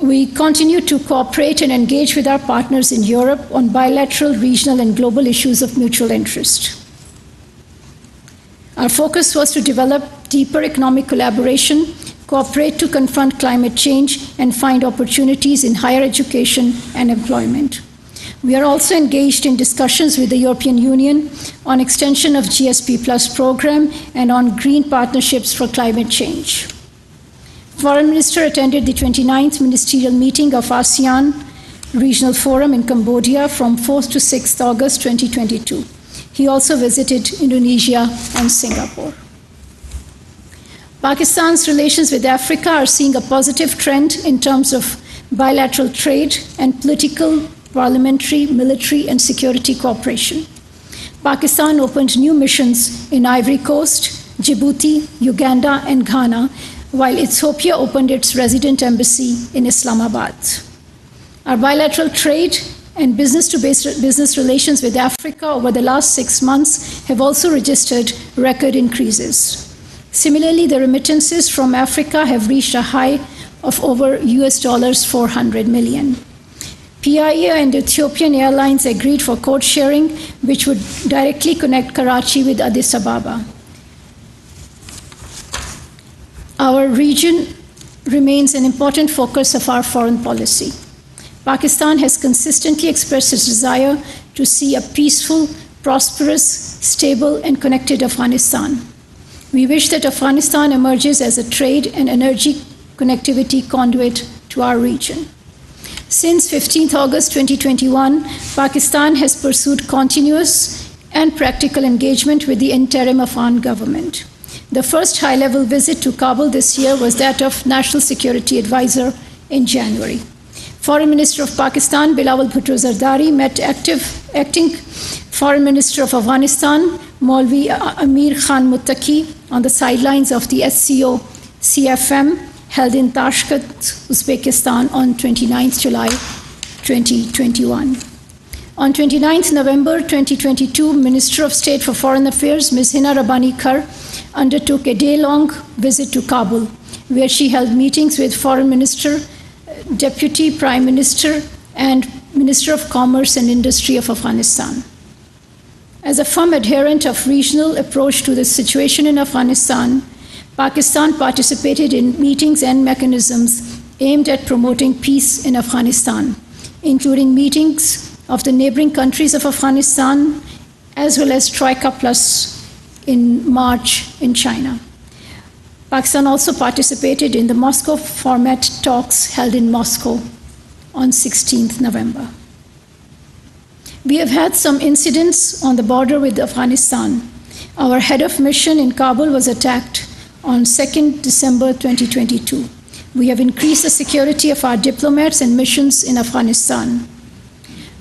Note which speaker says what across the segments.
Speaker 1: We continue to cooperate and engage with our partners in Europe on bilateral, regional, and global issues of mutual interest. Our focus was to develop deeper economic collaboration, cooperate to confront climate change, and find opportunities in higher education and employment. We are also engaged in discussions with the European Union on extension of GSP Plus program and on green partnerships for climate change. Foreign Minister attended the 29th ministerial meeting of ASEAN Regional Forum in Cambodia from 4th to 6th August 2022. He also visited Indonesia and Singapore. Pakistan's relations with Africa are seeing a positive trend in terms of bilateral trade and political, parliamentary, military, and security cooperation. Pakistan opened new missions in Ivory Coast, Djibouti, Uganda, and Ghana, while Ethiopia opened its resident embassy in Islamabad. Our bilateral trade and business-to-business relations with Africa over the last 6 months have also registered record increases. Similarly, the remittances from Africa have reached a high of over $400 million. PIA and Ethiopian Airlines agreed for code sharing, which would directly connect Karachi with Addis Ababa. Our region remains an important focus of our foreign policy. Pakistan has consistently expressed its desire to see a peaceful, prosperous, stable, and connected Afghanistan. We wish that Afghanistan emerges as a trade and energy connectivity conduit to our region. Since 15th August 2021, Pakistan has pursued continuous and practical engagement with the interim Afghan government. The first high-level visit to Kabul this year was that of National Security Advisor in January. Foreign Minister of Pakistan, Bilawal Bhutto Zardari, met acting Foreign Minister of Afghanistan, Maulvi Amir Khan Muttaqi, on the sidelines of the SCO CFM held in Tashkent, Uzbekistan on 29th July 2021. On 29th November 2022, Minister of State for Foreign Affairs, Ms. Hina Rabbani Khar, undertook a day-long visit to Kabul, where she held meetings with Foreign Minister, Deputy Prime Minister, and Minister of Commerce and Industry of Afghanistan. As a firm adherent of regional approach to the situation in Afghanistan, Pakistan participated in meetings and mechanisms aimed at promoting peace in Afghanistan, including meetings of the neighboring countries of Afghanistan, as well as Troika Plus in March in China. Pakistan also participated in the Moscow format talks held in Moscow on 16th November. We have had some incidents on the border with Afghanistan. Our head of mission in Kabul was attacked on 2nd December 2022. We have increased the security of our diplomats and missions in Afghanistan.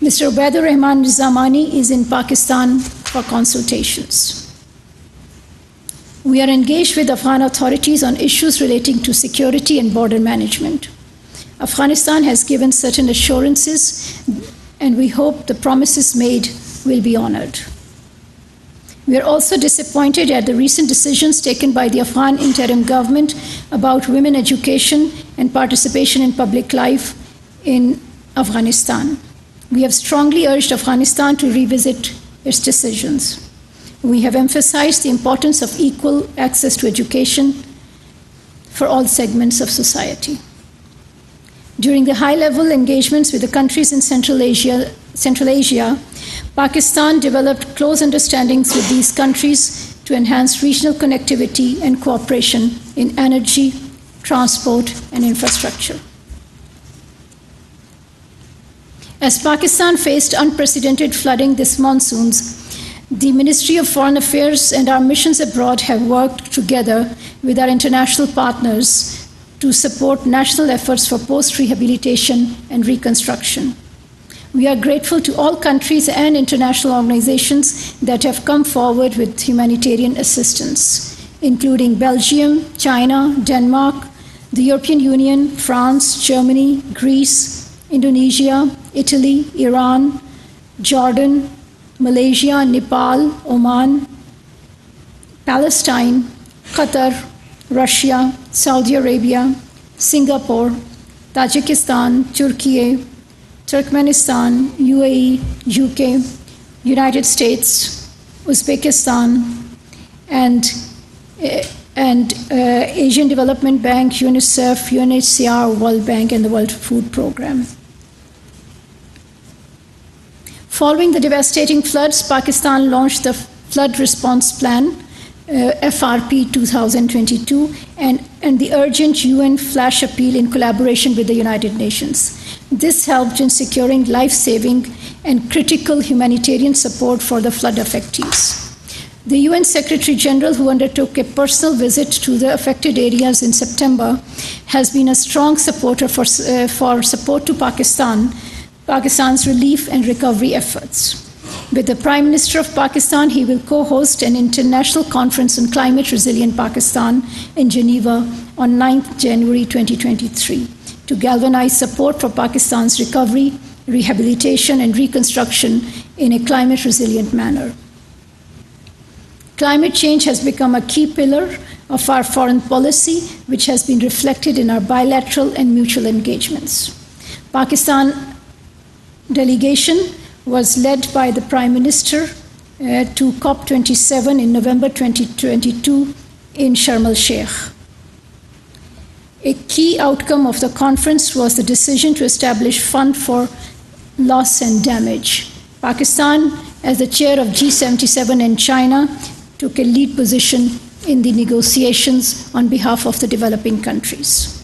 Speaker 1: Mr. Ubaidur Rahman Nizamani is in Pakistan for consultations. We are engaged with Afghan authorities on issues relating to security and border management. Afghanistan has given certain assurances, and we hope the promises made will be honored. We are also disappointed at the recent decisions taken by the Afghan interim government about women education and participation in public life in Afghanistan. We have strongly urged Afghanistan to revisit its decisions. We have emphasized the importance of equal access to education for all segments of society. During the high-level engagements with the countries in Central Asia, Pakistan developed close understandings with these countries to enhance regional connectivity and cooperation in energy, transport, and infrastructure. As Pakistan faced unprecedented flooding this monsoons, the Ministry of Foreign Affairs and our missions abroad have worked together with our international partners to support national efforts for post-rehabilitation and reconstruction. We are grateful to all countries and international organizations that have come forward with humanitarian assistance, including Belgium, China, Denmark, the European Union, France, Germany, Greece, Indonesia, Italy, Iran, Jordan, Malaysia, Nepal, Oman, Palestine, Qatar, Russia, Saudi Arabia, Singapore, Tajikistan, Turkey, Turkmenistan, UAE, UK, United States, Uzbekistan, and Asian Development Bank, UNICEF, UNHCR, World Bank, and the World Food Programme. Following the devastating floods, Pakistan launched the Flood Response Plan, FRP 2022, and the urgent UN flash appeal in collaboration with the United Nations. This helped in securing life-saving and critical humanitarian support for the flood affectees. The UN Secretary General, who undertook a personal visit to the affected areas in September, has been a strong supporter for support to Pakistan's relief and recovery efforts. With the Prime Minister of Pakistan, he will co-host an international conference on climate resilient Pakistan in Geneva on 9th January 2023 to galvanize support for Pakistan's recovery, rehabilitation, and reconstruction in a climate resilient manner. Climate change has become a key pillar of our foreign policy, which has been reflected in our bilateral and mutual engagements. Pakistan delegation was led by the Prime Minister to COP27 in November 2022 in Sharm el-Sheikh. A key outcome of the conference was the decision to establish fund for loss and damage. Pakistan, as the chair of G77 and China, took a lead position in the negotiations on behalf of the developing countries.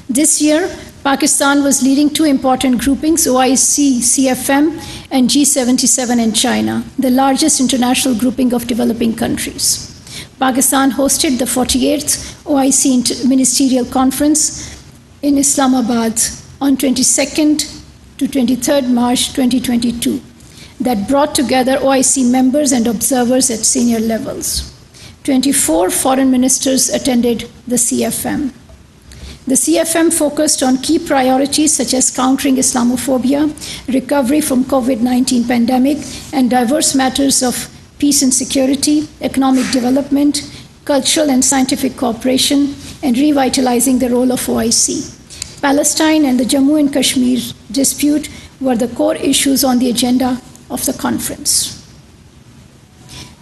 Speaker 1: This year, Pakistan was leading two important groupings, OIC, CFM, and G77 in China, the largest international grouping of developing countries. Pakistan hosted the 48th OIC Ministerial Conference in Islamabad on 22nd to 23rd March 2022 that brought together OIC members and observers at senior levels. 24 foreign ministers attended the CFM. The CFM focused on key priorities such as countering Islamophobia, recovery from COVID-19 pandemic, and diverse matters of peace and security, economic development, cultural and scientific cooperation, and revitalizing the role of OIC. Palestine and the Jammu and Kashmir dispute were the core issues on the agenda of the conference.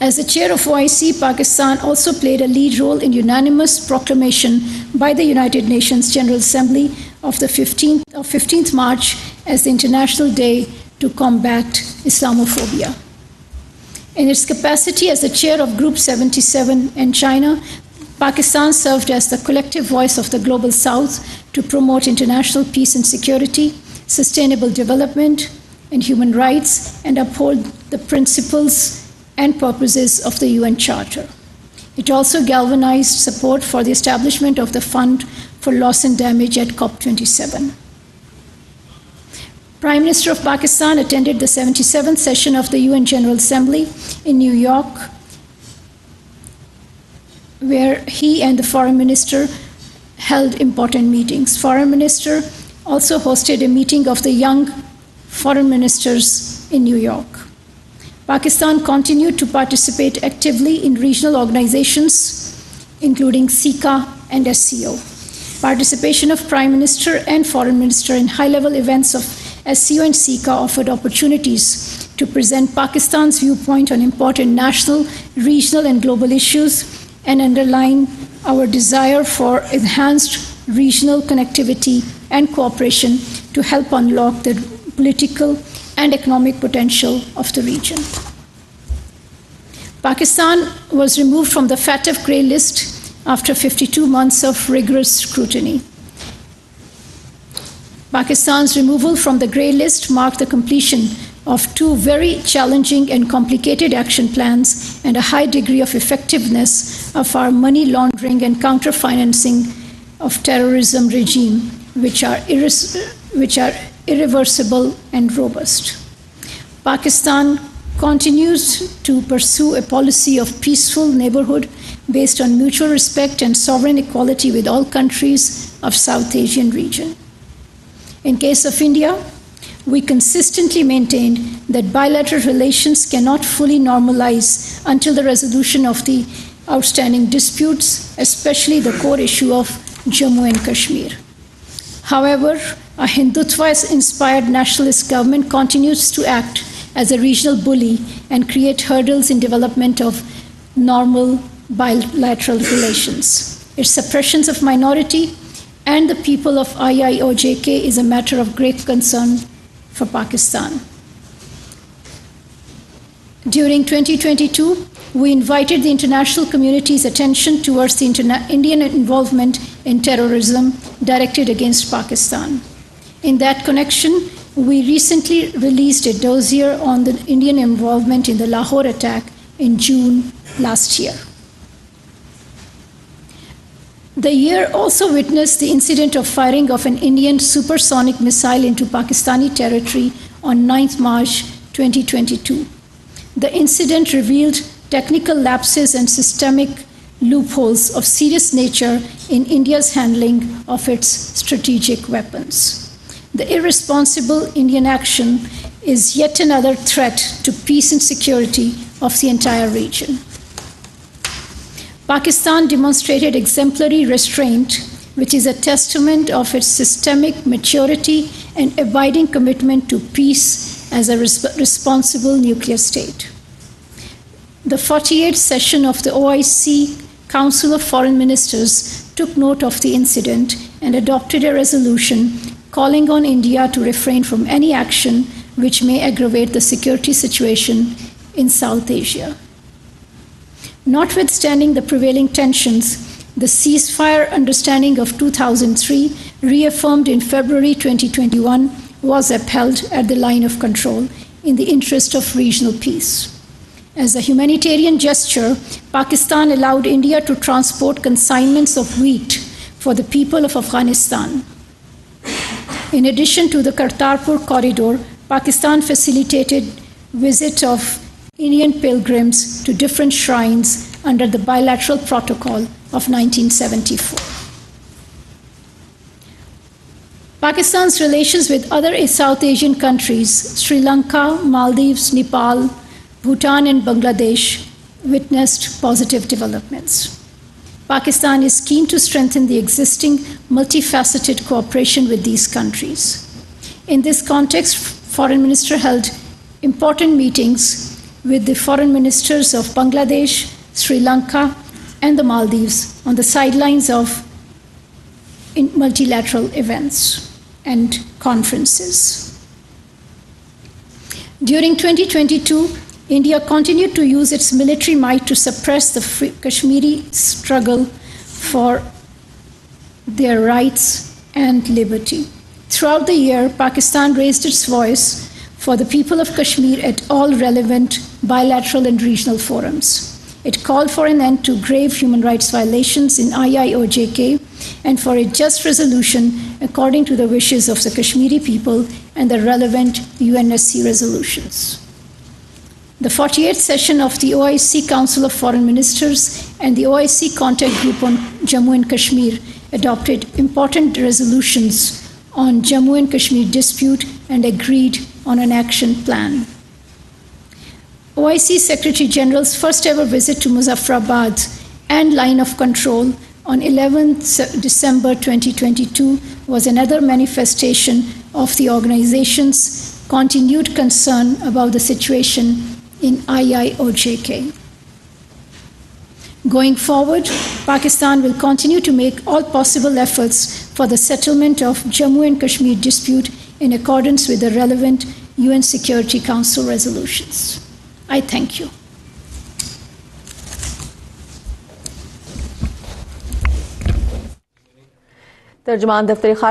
Speaker 1: As the chair of OIC, Pakistan also played a lead role in unanimous proclamation by the United Nations General Assembly of the 15th March as the International Day to Combat Islamophobia. In its capacity as the chair of Group 77 in China, Pakistan served as the collective voice of the Global South to promote international peace and security, sustainable development, and human rights, and uphold the principles and purposes of the UN Charter. It also galvanized support for the establishment of the Fund for Loss and Damage at COP27. Prime Minister of Pakistan attended the 77th session of the UN General Assembly in New York, where he and the Foreign Minister held important meetings. Foreign Minister also hosted a meeting of the young foreign ministers in New York. Pakistan continued to participate actively in regional organizations, including SICA and SCO. Participation of Prime Minister and Foreign Minister in high-level events of SCO and SICA offered opportunities to present Pakistan's viewpoint on important national, regional, and global issues and underline our desire for enhanced regional connectivity and cooperation to help unlock the political and economic potential of the region. Pakistan was removed from the FATF grey list after 52 months of rigorous scrutiny. Pakistan's removal from the grey list marked the completion of two very challenging and complicated action plans and a high degree of effectiveness of our money laundering and counter-financing of terrorism regime, which are irreversible and robust. Pakistan continues to pursue a policy of peaceful neighborhood based on mutual respect and sovereign equality with all countries of South Asian region. In case of India, we consistently maintained that bilateral relations cannot fully normalize until the resolution of the outstanding disputes, especially the core issue of Jammu and Kashmir. However, a Hindutva-inspired nationalist government continues to act as a regional bully and create hurdles in development of normal bilateral relations. Its suppressions of minority and the people of IIOJK is a matter of great concern for Pakistan. During 2022, we invited the international community's attention towards the Indian involvement in terrorism directed against Pakistan. In that connection, we recently released a dossier on the Indian involvement in the Lahore attack in June last year. The year also witnessed the incident of firing of an Indian supersonic missile into Pakistani territory on 9th March 2022. The incident revealed technical lapses and systemic loopholes of serious nature in India's handling of its strategic weapons. The irresponsible Indian action is yet another threat to peace and security of the entire region. Pakistan demonstrated exemplary restraint, which is a testament of its systemic maturity and abiding commitment to peace as a responsible nuclear state. The 48th session of the OIC Council of Foreign Ministers took note of the incident and adopted a resolution calling on India to refrain from any action which may aggravate the security situation in South Asia. Notwithstanding the prevailing tensions, the ceasefire understanding of 2003, reaffirmed in February 2021, was upheld at the line of control in the interest of regional peace. As a humanitarian gesture, Pakistan allowed India to transport consignments of wheat for the people of Afghanistan. In addition to the Kartarpur corridor, Pakistan facilitated visit of Indian pilgrims to different shrines under the bilateral protocol of 1974. Pakistan's relations with other South Asian countries, Sri Lanka, Maldives, Nepal, Bhutan, and Bangladesh, witnessed positive developments. Pakistan is keen to strengthen the existing multifaceted cooperation with these countries. In this context, Foreign Minister held important meetings with the foreign ministers of Bangladesh, Sri Lanka, and the Maldives on the sidelines of multilateral events and conferences. During 2022, India continued to use its military might to suppress the Kashmiri struggle for their rights and liberty. Throughout the year, Pakistan raised its voice for the people of Kashmir at all relevant bilateral and regional forums. It called for an end to grave human rights violations in IIOJK and for a just resolution according to the wishes of the Kashmiri people and the relevant UNSC resolutions. The 48th session of the OIC Council of Foreign Ministers and the OIC Contact Group on Jammu and Kashmir adopted important resolutions on Jammu and Kashmir dispute and agreed on an action plan. OIC Secretary General's first ever visit to Muzaffarabad and line of control on 11 December 2022 was another manifestation of the organization's continued concern about the situation in IIOJK. Going forward, Pakistan will continue to make all possible efforts for the settlement of Jammu and Kashmir dispute in accordance with the relevant UN Security Council resolutions. I thank you.
Speaker 2: तर्जुमान दफ्तर